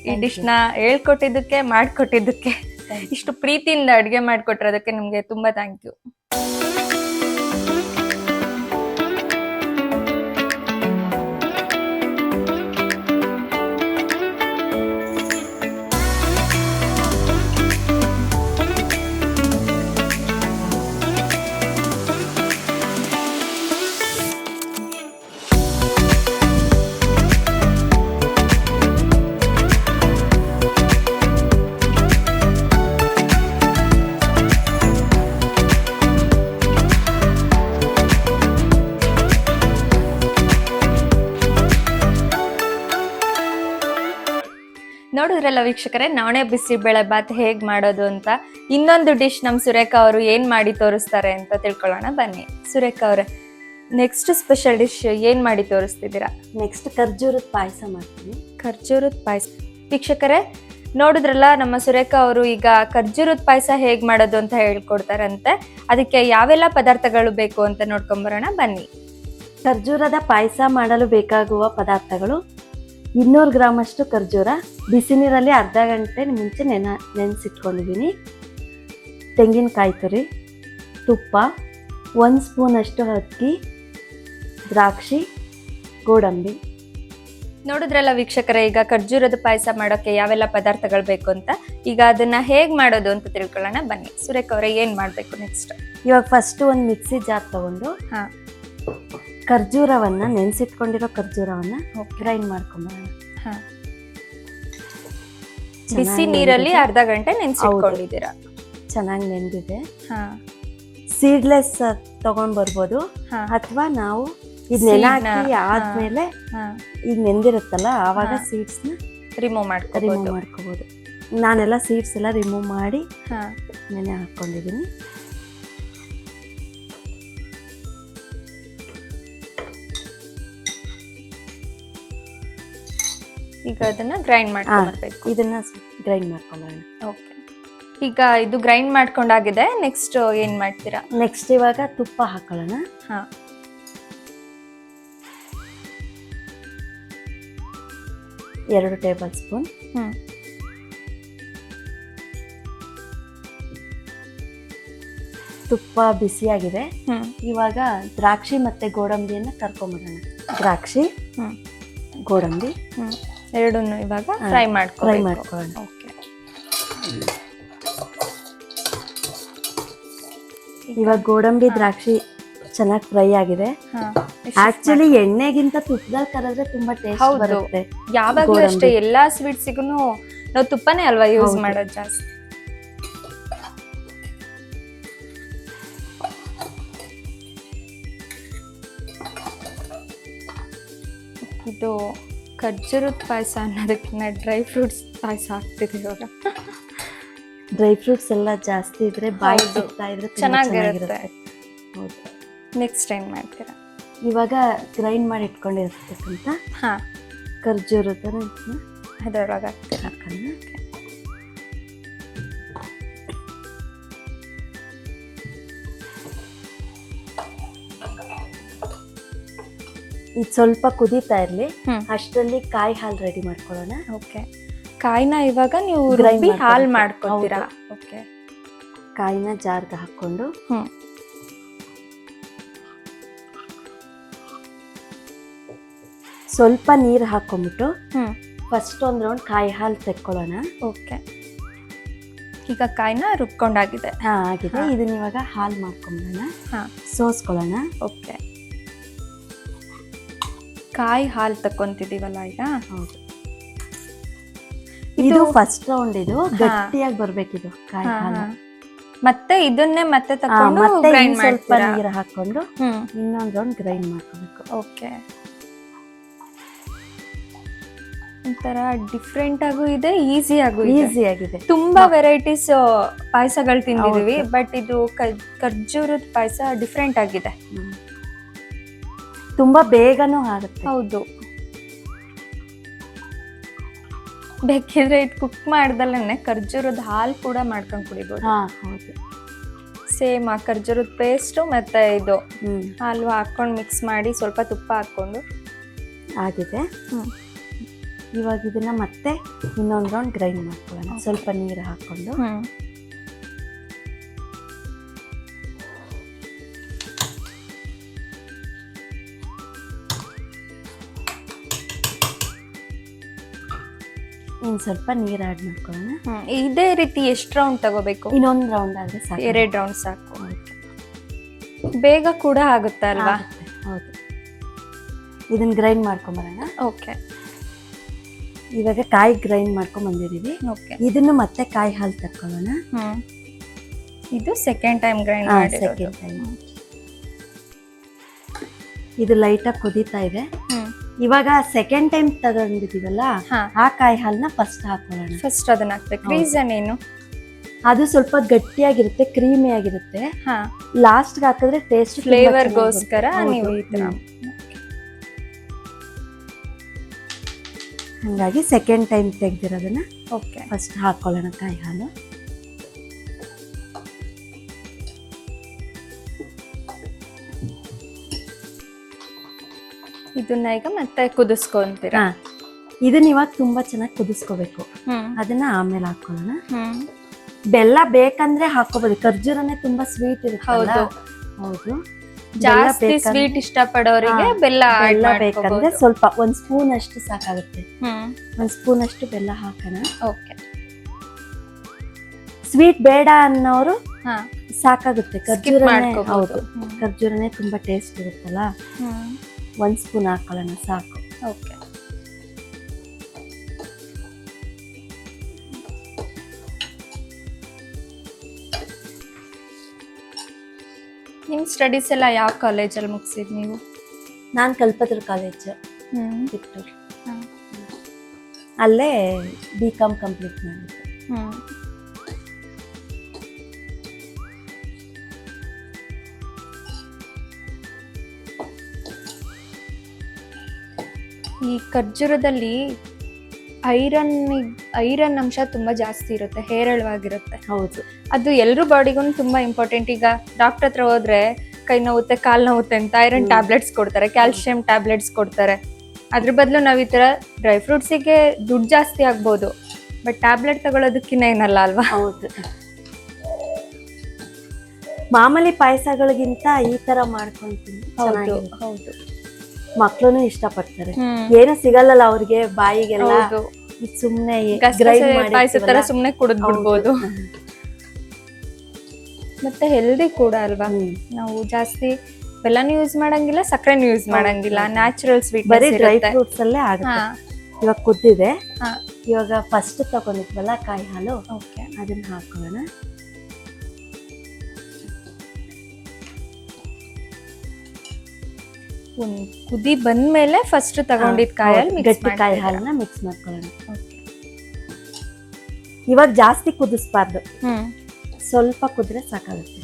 ಈ ಡಿಶ್ನ ಹೇಳ್ಕೊಟ್ಟಿದ್ದಕ್ಕೆ, ಮಾಡಿಕೊಟ್ಟಿದ್ದಕ್ಕೆ, ಇಷ್ಟು ಪ್ರೀತಿಯಿಂದ ಅಡುಗೆ ಮಾಡಿಕೊಟ್ಟಿರೋದಕ್ಕೆ ನಿಮಗೆ ತುಂಬ ಥ್ಯಾಂಕ್ ಯು. ನೋಡಿದ್ರಲ್ಲ ವೀಕ್ಷಕರೇ, ನವಣೆ ಬಿಸಿಬೇಳೆಭಾತ್ ಹೇಗ್ ಮಾಡೋದು ಅಂತ. ಇನ್ನೊಂದು ಡಿಶ್ ನಮ್ಮ ಸುರೇಖಾ ಅವರು ಏನ್ ಮಾಡಿ ತೋರಿಸ್ತಾರೆ ಅಂತ ತಿಳ್ಕೊಳ್ಳೋಣ ಬನ್ನಿ. ಸುರೇಖಾ ಅವರೇ, ನೆಕ್ಸ್ಟ್ ಸ್ಪೆಷಲ್ ಡಿಶ್ ಏನ್ ಮಾಡಿ ತೋರಿಸ್ತಿದ್ದೀರಾ? ನೆಕ್ಸ್ಟ್ ಖರ್ಜೂರದ ಪಾಯಸ ಮಾಡ್ತೀನಿ. ಖರ್ಜೂರದ ಪಾಯಸ. ವೀಕ್ಷಕರೇ ನೋಡಿದ್ರಲ್ಲ, ನಮ್ಮ ಸುರೇಖಾ ಅವರು ಈಗ ಖರ್ಜೂರದ ಪಾಯಸ ಹೇಗ್ ಮಾಡೋದು ಅಂತ ಹೇಳ್ಕೊಡ್ತಾರಂತೆ. ಅದಕ್ಕೆ ಯಾವೆಲ್ಲ ಪದಾರ್ಥಗಳು ಬೇಕು ಅಂತ ನೋಡ್ಕೊಂಬರೋಣ ಬನ್ನಿ. ಖರ್ಜೂರದ ಪಾಯಸ ಮಾಡಲು ಬೇಕಾಗುವ ಪದಾರ್ಥಗಳು: 200 ಗ್ರಾಮ್ ಅಷ್ಟು ಖರ್ಜೂರ ಬಿಸಿ ನೀರಲ್ಲಿ ಅರ್ಧ ಗಂಟೆ ಮುಂಚೆ ನೆನೆಸಿಟ್ಕೊಂಡಿದ್ದೀನಿ. ತೆಂಗಿನಕಾಯಿ ತುರಿ, ತುಪ್ಪ, 1 ಸ್ಪೂನ್ ಅಷ್ಟು ಅಕ್ಕಿ, ದ್ರಾಕ್ಷಿ, ಗೋಡಂಬಿ. ನೋಡಿದ್ರಲ್ಲ ವೀಕ್ಷಕರೇ, ಈಗ ಖರ್ಜೂರದ ಪಾಯಸ ಮಾಡೋಕ್ಕೆ ಯಾವೆಲ್ಲ ಪದಾರ್ಥಗಳು ಬೇಕು ಅಂತ. ಈಗ ಅದನ್ನ ಹೇಗ್ ಮಾಡೋದು ಅಂತ ತಿಳ್ಕೊಳ್ಳೋಣ ಬನ್ನಿ. ಸುರೇಖಾ ಅವರೇ, ಏನ್ ಮಾಡ್ಬೇಕು ನೆಕ್ಸ್ಟ್? ಇವಾಗ ಫಸ್ಟ್ ಒಂದು ಮಿಕ್ಸಿ ಜಾರ್ ತಗೊಂಡು ಖರ್ಜೂರವನ್ನ, ನೆನೆಸಿಟ್ಕೊಂಡಿರೋ ಖರ್ಜೂರವನ್ನ ಗ್ರೈಂಡ್ ಮಾಡ್ಕೊಂಬರೋಣ. ಬಿಸಿ ನೀರಲ್ಲಿ ಅರ್ಧ ಗಂಟೆ ನೆನೆಸಿಟ್ಕೊಂಡಿದ್ದೀರಾ? ಚೆನ್ನಾಗಿ ನೆಂದಿದೆ. ಸೀಡ್ಲೆಸ್ ತಗೊಂಡ್ ಬರ್ಬೋದು, ಅಥವಾ ನಾವು ಇದು ನೆನಾಕಿ ಆದ್ಮೇಲೆ ಈಗ ನೆಂದಿರುತ್ತಲ್ಲ ಆವಾಗ ಸೀಡ್ಸ್ ನ ರಿಮೂವ್ ಮಾಡ್ಕೋಬಹುದು. ನಾನೆಲ್ಲ ಸೀಡ್ಸ್ ಎಲ್ಲ ರಿಮೂವ್ ಮಾಡಿ ನೆನೆ ಹಾಕೊಂಡಿದ್ದೀನಿ. ಈಗ ಅದನ್ನ ಗ್ರೈಂಡ್ ಮಾಡ್ಕೊಬರ್ಬೇಕು. ಇದನ್ನ ಗ್ರೈಂಡ್ ಮಾಡ್ಕೊಂಬರೋಣ. ಓಕೆ, ಈಗ ಇದು ಗ್ರೈಂಡ್ ಮಾಡ್ಕೊಂಡಾಗಿದೆ. ನೆಕ್ಸ್ಟ್ ಏನ್ ಮಾಡ್ತೀರಾ? ನೆಕ್ಸ್ಟ್ ಇವಾಗ ತುಪ್ಪ ಹಾಕೊಳ್ಳೋಣ. ಹಾ, 2 ಟೇಬಲ್ ಸ್ಪೂನ್. ತುಪ್ಪ ಬಿಸಿಯಾಗಿದೆ. ಇವಾಗ ದ್ರಾಕ್ಷಿ ಮತ್ತೆ ಗೋಡಂಬಿಯನ್ನ ಕರ್ಕೊಂಬರೋಣ. ದ್ರಾಕ್ಷಿ, ಗೋಡಂಬಿ ಎರಡನ್ನು ಇವಾಗ ಫ್ರೈ ಮಾಡ್ಕೊಳ್ಳೋಣ. ಓಕೆ, ಇವಾಗ ಗೋಡಂಬಿ ದ್ರಾಕ್ಷಿ ಚೆನ್ನಾಗಿ ಫ್ರೈ ಆಗಿದೆ. ಆಕ್ಚುಲಿ ಎಣ್ಣೆಗಿಂತ ತುಪ್ಪದಲ್ಲಿ ಕರೆದ್ರೆ ತುಂಬಾ ಟೇಸ್ಟ್ ಬರುತ್ತೆ. ಯಾವಾಗ್ಲೂ ಅಷ್ಟೇ, ಎಲ್ಲಾ ಸ್ವೀಟ್ಸಿಗೂ ನಾವು ತುಪ್ಪನೇ ಅಲ್ವಾ ಯೂಸ್ ಮಾಡೋದು ಜಾಸ್ತಿ. ಇದು ಖರ್ಜೂರದ ಪಾಯಸ ಅನ್ನೋದಕ್ಕಿಂತ ಡ್ರೈ ಫ್ರೂಟ್ಸ್ ಪಾಯಸ ಆಗ್ತಿದೆ ಇವಾಗ. ಡ್ರೈ ಫ್ರೂಟ್ಸ್ ಎಲ್ಲ ಜಾಸ್ತಿ ಇದ್ರೆ ಬಾಯಿ ಸಿಗ್ತಾ ಇದ್ರೆ ಚೆನ್ನಾಗಿರುತ್ತೆ. ಹೌದು. ನೆಕ್ಸ್ಟ್ ಏನ್ ಮಾಡ್ತೀರಾ? ಇವಾಗ ಗ್ರೈಂಡ್ ಮಾಡಿ ಇಟ್ಕೊಂಡಿರ್ತಕ್ಕಂಥ ಖರ್ಜೂರದ ಅದರೊಳಗೆ ಹಾಕೋಣ. ಇದು ಸ್ವಲ್ಪ ಕುದೀತಾ ಇರ್ಲಿ, ಅಷ್ಟರಲ್ಲಿ ಕಾಯಿ ಹಾಲು ರೆಡಿ ಮಾಡ್ಕೊಳ್ಳೋಣ. ಓಕೆ, ಕಾಯಿನ ಇವಾಗ ನೀವು ರುಬ್ಬಿ ಹಾಲು ಮಾಡ್ಕೊತೀರಾ? ಓಕೆ, ಕಾಯಿನ ಜಾರ್ಗೆ ಹಾಕೊಂಡು ಸ್ವಲ್ಪ ನೀರು ಹಾಕೊಂಡ್ಬಿಟ್ಟು ಫಸ್ಟ್ ಒಂದ್ ರೌಂಡ್ ಕಾಯಿ ಹಾಲು ತೆಕ್ಕೊಳ್ಳೋಣ. ಓಕೆ, ಈಗ ಕಾಯಿನ ರುಬ್ಕೊಂಡಾಗಿದೆ. ಆಗಿದೆ. ಇದನ್ನ ಇವಾಗ ಹಾಲು ಮಾಡ್ಕೊಂಡ್ಬಿಡೋಣ, ಸೋಸ್ಕೊಳ್ಳೋಣ. ಓಕೆ, ಕಾಯಿ ಹಾಲು ತಕ್ಕೊಂತಿದೀವಲ್ಲ ಈಗ. ಹೌದು, ಇದು ಫಸ್ಟ್ ರೌಂಡ್. ಇದು ಗಟ್ಟಿಯಾಗಿ ಬರ್ಬೇಕಿದು ಕಾಯಿ ಹಾಲು. ಮತ್ತೆ ಇದನ್ನೇ ಮತ್ತೆ ತಕೊಂಡು ಸ್ವಲ್ಪ ನೀರು ಹಾಕೊಂಡು ಇನ್ನೊಂದ್ ರೌಂಡ್ ಗ್ರೈಂಡ್ ಮಾಡ್ಕೋಬೇಕು. ಓಕೆ, ಒಂಥರ ಡಿಫ್ರೆಂಟ್ ಆಗು ಇದೆ, ಈಸಿ ಆಗಿದೆ. ತುಂಬಾ ವೆರೈಟೀಸ್ ಪಾಯಸಗಳು ತಿಂದಿದೀವಿ, ಬಟ್ ಇದು ಖರ್ಜೂರದ ಪಾಯಸ ಡಿಫ್ರೆಂಟ್ ಆಗಿದೆ. ತುಂಬಾ ಬೇಗನೂ ಆಗುತ್ತೆ. ಹೌದು, ಬೇಕಿದ್ರೆ ಇದು ಕುಕ್ ಮಾಡ್ದಲ್ಲೇ ಖರ್ಜೂರದ ಹಾಲು ಕೂಡ ಮಾಡ್ಕೊಂಡು ಕುಡಿಬೋದು. ಹೌದು, ಸೇಮ್ ಆ ಖರ್ಜೂರದ ಪೇಸ್ಟು ಮತ್ತೆ ಇದು ಹಾಲು ಹಾಕೊಂಡು ಮಿಕ್ಸ್ ಮಾಡಿ ಸ್ವಲ್ಪ ತುಪ್ಪ ಹಾಕೊಂಡು ಆಗಿದೆ. ಇವಾಗ ಇದನ್ನ ಮತ್ತೆ ಇನ್ನೊಂದು ರೌಂಡ್ ಗ್ರೈಂಡ್ ಮಾಡ್ಕೊಳ್ಳೋಣ, ಸ್ವಲ್ಪ ನೀರು ಹಾಕೊಂಡು. ಇನ್ನು ಸ್ವಲ್ಪ ನೀರು ಆಡ್ ಮಾಡ್ಕೊಳ್ಳೋಣ. ಇದೇ ರೀತಿ ಎಷ್ಟು ರೌಂಡ್ ತಗೋಬೇಕು? ಇನ್ನೊಂದು ರೌಂಡ್ ಆದ್ರೆ ಸಾಕು. 2 ರೌಂಡ್ ಸಾಕು. ಬೇಗ ಕೂಡ ಆಗುತ್ತೆ ಅಲ್ವಾ? ಹೌದು, ಇದನ್ನ ಗ್ರೈಂಡ್ ಮಾಡ್ಕೊಂಬರೋಣ. ಓಕೆ, ಇವಾಗ ಕಾಯಿ ಗ್ರೈಂಡ್ ಮಾಡ್ಕೊಂಡ್ ಬಂದಿದೀವಿ. ಓಕೆ, ಇದನ್ನು ಮತ್ತೆ ಕಾಯಿ ಹಾಲು ತಕ್ಕೊಳ್ಳೋಣ. ಇದು ಸೆಕೆಂಡ್ ಟೈಮ್ ಗ್ರೈಂಡ್ ಮಾಡಿರೋದು. ಇದು ಲೈಟಾಗಿ ಕುದೀತಾ ಇದೆ. ಇವಾಗ ಸೆಕೆಂಡ್ ಟೈಮ್ ತಗೊಂಡಿದೀವಲ್ಲ, ಆ ಕಾಯಿ ಹಾಲನ್ನ ಫಸ್ಟ್ ಹಾಕೊಳ್ಳೋಣ. ಫಸ್ಟ್ ಅದನ್ನ ಹಾಕ್ಬೇಕು. ರೀಸನ್ ಏನು? ಅದು ಸ್ವಲ್ಪ ಗಟ್ಟಿಯಾಗಿರುತ್ತೆ, ಕ್ರೀಮಿ ಆಗಿರುತ್ತೆ. ಲಾಸ್ಟ್ ಹಾಕಿದ್ರೆ ಟೇಸ್ಟ್ ಫ್ಲೇವರ್ಗೋಸ್ಕರ ನೀವು ಈ ತರ. ಹಂಗಾಗಿ ಸೆಕೆಂಡ್ ಟೈಮ್ ತೆಗ್ದಿರೋದನ್ನ ಓಕೆ ಫಸ್ಟ್ ಹಾಕೊಳ್ಳೋಣ ಕಾಯಿ ಹಾಲು. ಇದನ್ನ ಈಗ ಮತ್ತೆ ಕುದಿಸ್ಕೊಂತೀರಾ? ಇದನ್ನ ಇವಾಗ ತುಂಬಾ ಚೆನ್ನಾಗಿ ಕುದಿಸ್ಕೋಬೇಕು. ಅದನ್ನ ಆಮೇಲೆ ಹಾಕೊಳ್ಳೋಣ. ಬೆಲ್ಲ ಬೇಕಂದ್ರೆ ಹಾಕೋಬಹುದು, ಖರ್ಜೂರನೇ ತುಂಬಾ ಸ್ವೀಟ್ ಇರುತ್ತೆ. ಹೌದು, ಜಾಸ್ತಿ ಸ್ವೀಟ್ ಇಷ್ಟಪಡೋರಿಗೆ ಬೆಲ್ಲ ಬೇಕಂದ್ರೆ ಸ್ವಲ್ಪ 1 ಸ್ಪೂನ್ ಅಷ್ಟು ಸಾಕಾಗುತ್ತೆ. 1 ಸ್ಪೂನ್ ಅಷ್ಟು ಬೆಲ್ಲ ಹಾಕೋಣ. ಓಕೆ, ಸ್ವೀಟ್ ಬೇಡ ಅನ್ನೋರು ಸಾಕಾಗುತ್ತೆ. ಹೌದು, ಖರ್ಜೂರನೇ ತುಂಬಾ ಟೇಸ್ಟ್ ಇರುತ್ತಲ್ಲ. 1 ಸ್ಪೂನ್ ಹಾಕೊಳ್ಳೋಣ ಸಾಕು. ಓಕೆ, ನಿಮ್ಮ ಸ್ಟಡೀಸ್ ಎಲ್ಲ ಯಾವ ಕಾಲೇಜಲ್ಲಿ ಮುಗಿಸಿದ್ ನೀವು? ನಾನು ಕಲ್ಪತರು ಕಾಲೇಜ್ ಕಿತ್ತೂರು, ಅಲ್ಲೇ BCom ಕಂಪ್ಲೀಟ್ ಮಾಡಿದ್ದೆ. ಈ ಖರ್ಜೂರದಲ್ಲಿ ಐರನ್ ಅಂಶ ತುಂಬಾ ಜಾಸ್ತಿ ಇರುತ್ತೆ, ಹೇರಳವಾಗಿರುತ್ತೆ. ಹೌದು, ಅದು ಎಲ್ರ ಬಾಡಿಗೂ ತುಂಬಾ ಇಂಪಾರ್ಟೆಂಟ್. ಈಗ ಡಾಕ್ಟರ್ ಹತ್ರ ಹೋದ್ರೆ ಕೈ ನೋವುತ್ತೆ, ಕಾಲ್ ನೋವುತ್ತೆ ಅಂತ ಐರನ್ ಟ್ಯಾಬ್ಲೆಟ್ಸ್ ಕೊಡ್ತಾರೆ, ಕ್ಯಾಲ್ಸಿಯಂ ಟ್ಯಾಬ್ಲೆಟ್ಸ್ ಕೊಡ್ತಾರೆ. ಅದ್ರ ಬದಲು ನಾವ್ ಈ ತರ ಡ್ರೈ ಫ್ರೂಟ್ಸಿಗೆ ದುಡ್ಡು ಜಾಸ್ತಿ ಆಗ್ಬೋದು, ಬಟ್ ಟ್ಯಾಬ್ಲೆಟ್ ತಗೊಳ್ಳೋದಕ್ಕಿನ್ನ ಏನಲ್ಲ ಅಲ್ವಾ? ಹೌದು. ಮಾಮೂಲಿ ಪಾಯಸಗಳಿಗಿಂತ ಈ ತರ ಮಾಡ್ಕೊಂತೀನಿ. ಹೌದು, ಮಕ್ಳುನು ಇಷ್ಟಪಡ್ತಾರೆ. ಏನೋ ಸಿಗಲ್ಲ ಅವ್ರಿಗೆ ಬಾಯಿಗೆಲ್ಲ, ಸುಮ್ನೆ ಪಾಯಸ ತರ ಸುಮ್ನೆ ಕುಡಿದ್ ಬಿಡ್ಬೋದು. ಮತ್ತೆ ಹೆಲ್ದಿ ಕೂಡ ಅಲ್ವಾ? ನಾವು ಜಾಸ್ತಿ ಬೆಲ್ಲನೂ ಯೂಸ್ ಮಾಡಂಗಿಲ್ಲ, ಸಕ್ಕರೆನೂ ಯೂಸ್ ಮಾಡಂಗಿಲ್ಲ, ನ್ಯಾಚುರಲ್ ಸ್ವೀಟ್. ಬರೀ ಡ್ರೈ ಫ್ರೂಟ್ಸ್ ಅಲ್ಲೇ ಆಗುತ್ತೆ. ಇವಾಗ ಕುದ್ದಿದೆ, ಇವಾಗ ಫಸ್ಟ್ ತಗೊಂಡಿದ್ವಲ್ಲ ಕಾಯಿ ಹಾಲು, ಅದನ್ನ ಹಾಕೋಣ. ಕುದಿ ಬಂದ್ಮೇಲೆ ಫಸ್ಟ್ ತಗೊಂಡಿದ್ ಕಾಯಲ್ಲಿ ಗಟ್ಟಿ ಕಾಯಿ ಹಾಲನ್ನ ಮಿಕ್ಸ್ ಮಾಡ್ಕೊಳ್ಳೋಣ. ಇವಾಗ ಜಾಸ್ತಿ ಕುದಿಸ್ಬಾರ್ದು, ಸ್ವಲ್ಪ ಕುದ್ರೆ ಸಾಕಾಗುತ್ತೆ.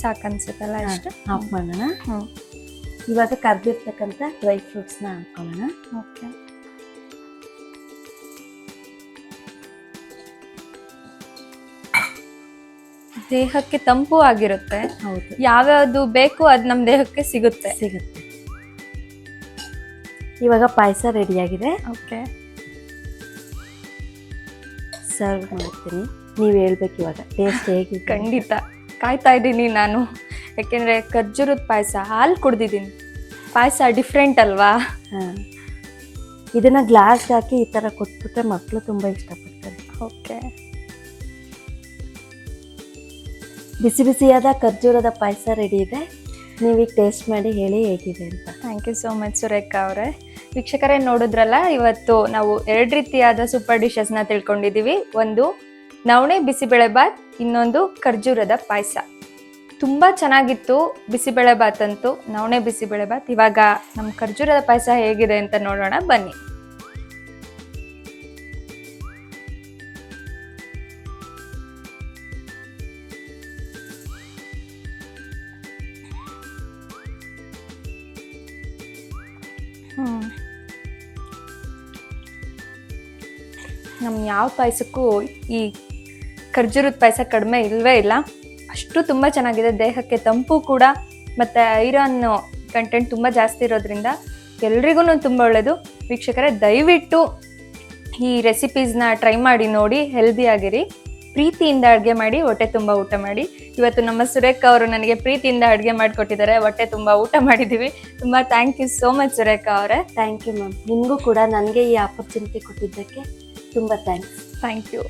ಸಾಕನ್ಸುತ್ತಲ್ಲ, ಅಷ್ಟು ಆಫ್ ಮಾಡೋಣ. ಇವಾಗ ಕರ್ದಿರ್ತಕ್ಕಂಥ ಡ್ರೈ ಫ್ರೂಟ್ಸ್ನ ಹಾಕೊಳ್ಳೋಣ. ಓಕೆ, ದೇಹಕ್ಕೆ ತಂಪು ಆಗಿರುತ್ತೆ. ಹೌದು, ಯಾವ್ಯಾವ್ದು ಬೇಕು ಅದ್ ನಮ್ ದೇಹಕ್ಕೆ ಸಿಗುತ್ತೆ. ಇವಾಗ ಪಾಯಸ ರೆಡಿ ಆಗಿದೆ. ಓಕೆ, ಸರ್ವ್ ಮಾಡ್ತೀನಿ. ನೀವ್ ಹೇಳ್ಬೇಕು ಇವಾಗ ಟೇಸ್ಟ್ ಹೇಗಿದೆ. ಖಂಡಿತ ಕಾಯ್ತಾ ಇದ್ದೀನಿ ನಾನು, ಯಾಕೆಂದ್ರೆ ಖರ್ಜೂರದ ಪಾಯಸ ಹಾಲು ಕುಡ್ದಿದ್ದೀನಿ. ಪಾಯಸ ಡಿಫ್ರೆಂಟ್ ಅಲ್ವಾ? ಇದನ್ನ ಗ್ಲಾಸ್ಗೆ ಹಾಕಿ ಈ ತರ ಕೊಟ್ಬಿಟ್ರೆ ಮಕ್ಕಳು ತುಂಬಾ ಇಷ್ಟಪಡ್ತಾರೆ. ಓಕೆ, ಬಿಸಿ ಬಿಸಿಯಾದ ಖರ್ಜೂರದ ಪಾಯಸ ರೆಡಿ ಇದೆ. ನೀವೀಗ ಟೇಸ್ಟ್ ಮಾಡಿ ಹೇಳಿ ಹೇಗಿದೆ ಅಂತ. Thank you so much Surekha ಅವರೇ. ವೀಕ್ಷಕರೇ, ನೋಡಿದ್ರಲ್ಲ, ಇವತ್ತು ನಾವು 2 ರೀತಿಯಾದ ಸೂಪರ್ ಡಿಶಸ್ನ ತಿಳ್ಕೊಂಡಿದ್ದೀವಿ. ಒಂದು ನವಣೆ ಬಿಸಿಬೇಳೆಬಾತ್, ಇನ್ನೊಂದು ಖರ್ಜೂರದ ಪಾಯಸ. ತುಂಬ ಚೆನ್ನಾಗಿತ್ತು ಬಿಸಿಬೇಳೆಬಾತ್ ಅಂತೂ, ನವಣೆ ಬಿಸಿಬೇಳೆಬಾತ್. ಇವಾಗ ನಮ್ಮ ಖರ್ಜೂರದ ಪಾಯಸ ಹೇಗಿದೆ ಅಂತ ನೋಡೋಣ ಬನ್ನಿ. ನಮ್ಮ ಯಾವ ಪಾಯಸಕ್ಕೂ ಈ ಖರ್ಜೂರದ ಪಾಯಸ ಕಡಿಮೆ ಇಲ್ಲವೇ ಇಲ್ಲ. ಅಷ್ಟು ತುಂಬ ಚೆನ್ನಾಗಿದೆ, ದೇಹಕ್ಕೆ ತಂಪು ಕೂಡ, ಮತ್ತು ಐರನ್ ಕಂಟೆಂಟ್ ತುಂಬ ಜಾಸ್ತಿ ಇರೋದ್ರಿಂದ ಎಲ್ರಿಗೂ ತುಂಬ ಒಳ್ಳೆಯದು. ವೀಕ್ಷಕರೇ, ದಯವಿಟ್ಟು ಈ ರೆಸಿಪೀಸ್ನ ಟ್ರೈ ಮಾಡಿ ನೋಡಿ, ಹೆಲ್ದಿಯಾಗಿರಿ, ಪ್ರೀತಿಯಿಂದ ಅಡುಗೆ ಮಾಡಿ, ಹೊಟ್ಟೆ ತುಂಬ ಊಟ ಮಾಡಿ. ಇವತ್ತು ನಮ್ಮ ಸುರೇಖಾ ಅವರು ನನಗೆ ಪ್ರೀತಿಯಿಂದ ಅಡುಗೆ ಮಾಡಿಕೊಟ್ಟಿದ್ದಾರೆ, ಹೊಟ್ಟೆ ತುಂಬ ಊಟ ಮಾಡಿದ್ದೀವಿ. ತುಂಬ thank you so much Surekha ಅವರೇ. Thank you ma'am. ನಿಮಗೂ ಕೂಡ ನನಗೆ ಈ ಆಪರ್ಚುನಿಟಿ ಕೊಟ್ಟಿದ್ದಕ್ಕೆ ತುಂಬ ಥ್ಯಾಂಕ್ಸ್. Thank you.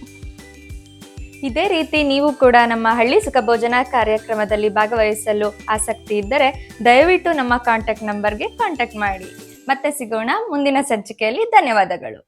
ಇದೇ ರೀತಿ ನೀವು ಕೂಡ ನಮ್ಮ ಹಳ್ಳಿ ಸುಖ ಭೋಜನ ಕಾರ್ಯಕ್ರಮದಲ್ಲಿ ಭಾಗವಹಿಸಲು ಆಸಕ್ತಿ ಇದ್ದರೆ ದಯವಿಟ್ಟು ನಮ್ಮ ಕಾಂಟ್ಯಾಕ್ಟ್ ನಂಬರ್ಗೆ ಕಾಂಟ್ಯಾಕ್ಟ್ ಮಾಡಿ. ಮತ್ತೆ ಸಿಗೋಣ ಮುಂದಿನ ಸಂಚಿಕೆಯಲ್ಲಿ. ಧನ್ಯವಾದಗಳು.